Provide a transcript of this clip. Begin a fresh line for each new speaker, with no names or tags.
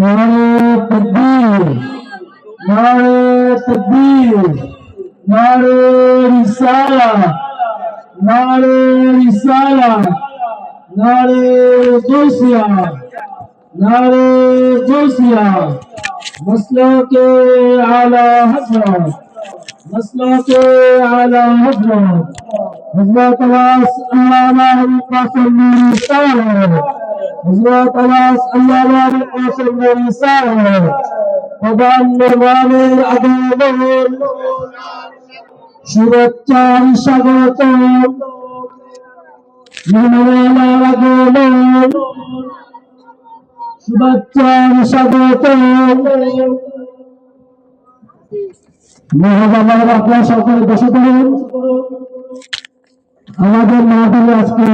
नारे तकबीर, नारे तकबीर, नारे रिसाला, नारे रिसाला, नारे गौसिया, नारे गौसिया, मसलों के आला हज़रत, मसलों के आला हज़रत, हज़रत अल्लामा कासिम नूरी साहब, हज़रत अल्लामा कासिम नूरी साहब, प्रधान निर्वाणी आगमन শুভেচ্ছার স্বাগতম মেহমানের আগমন শুভেচ্ছার স্বাগতম মেহমানের আপনারা সকলে বসে পড়ুন। আমাদের মাহফিলে আজকে